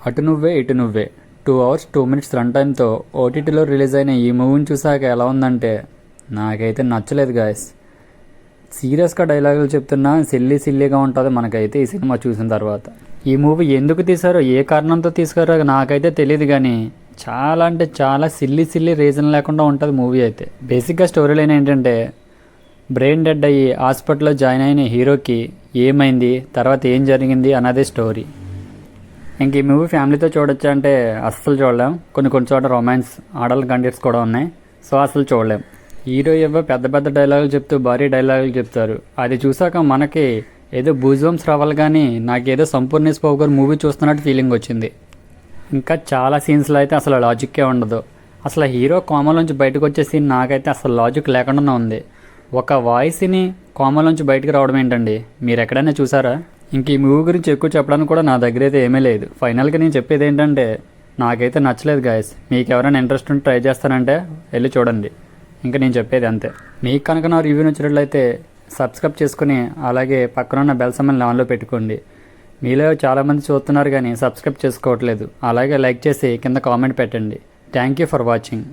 అటు నువ్వే ఇటు నువ్వే 2 hours 2 minutes రన్ టైంతో ఓటీటీలో రిలీజ్ అయిన ఈ మూవీని చూసాక ఎలా ఉందంటే నాకైతే నచ్చలేదు గాయస్. సీరియస్గా డైలాగులు చెప్తున్నా సిల్లీగా ఉంటుంది మనకైతే ఈ సినిమా చూసిన తర్వాత. ఈ మూవీ ఎందుకు తీశారో ఏ కారణంతో తీసారో నాకైతే తెలియదు, కానీ చాలా అంటే చాలా సిల్లీ రీజన్ లేకుండా ఉంటుంది మూవీ అయితే. బేసిక్గా స్టోరీ లైన్ ఏంటంటే బ్రెయిన్ డెడ్ అయ్యి హాస్పిటల్లో జాయిన్ అయిన హీరోకి ఏమైంది, తర్వాత ఏం జరిగింది అన్నదే స్టోరీ. ఇంక ఈ మూవీ ఫ్యామిలీతో చూడొచ్చా అంటే అస్సలు చూడలేం. కొన్ని చోట్ల రొమాన్స్ ఆడల్ కంటెంట్స్ కూడా ఉన్నాయి, సో అసలు చూడలేం. హీరో ఏవో పెద్ద డైలాగులు చెప్తూ భారీ డైలాగులు చెప్తారు. అది చూసాక మనకి ఏదో బూజ్వంస్ రావాలి, కానీ నాకేదో సంపూర్ణ స్పోగర్ మూవీ చూస్తున్నట్టు ఫీలింగ్ వచ్చింది. ఇంకా చాలా సీన్స్లో అయితే అసలు లాజిక్కే ఉండదు. అసలు హీరో కోమలోంచి బయటకు వచ్చే సీన్ నాకైతే అసలు లాజిక్ లేకుండా ఉంది. ఒక వాయిస్ని కోమలోంచి బయటకు రావడం ఏంటండి, మీరు ఎక్కడైనా చూసారా? ఇంక ఈ మూవీ గురించి ఎక్కువ చెప్పడానికి కూడా నా దగ్గర అయితే ఏమీ లేదు. ఫైనల్గా నేను చెప్పేది ఏంటంటే నాకైతే నచ్చలేదు గాయస్. మీకు ఎవరైనా ఇంట్రెస్ట్ ఉంటే ట్రై చేస్తానంటే వెళ్ళి చూడండి. ఇంకా నేను చెప్పేది అంతే. మీకు కనుక నా రివ్యూ నచ్చినట్లయితే సబ్స్క్రైబ్ చేసుకుని అలాగే పక్కనున్న బెల్ సింబల్ని ఆన్లో పెట్టుకోండి. మీలో చాలామంది చూస్తున్నారు కానీ సబ్స్క్రైబ్ చేసుకోవట్లేదు. అలాగే లైక్ చేసి కింద కామెంట్ పెట్టండి. Thank you for watching.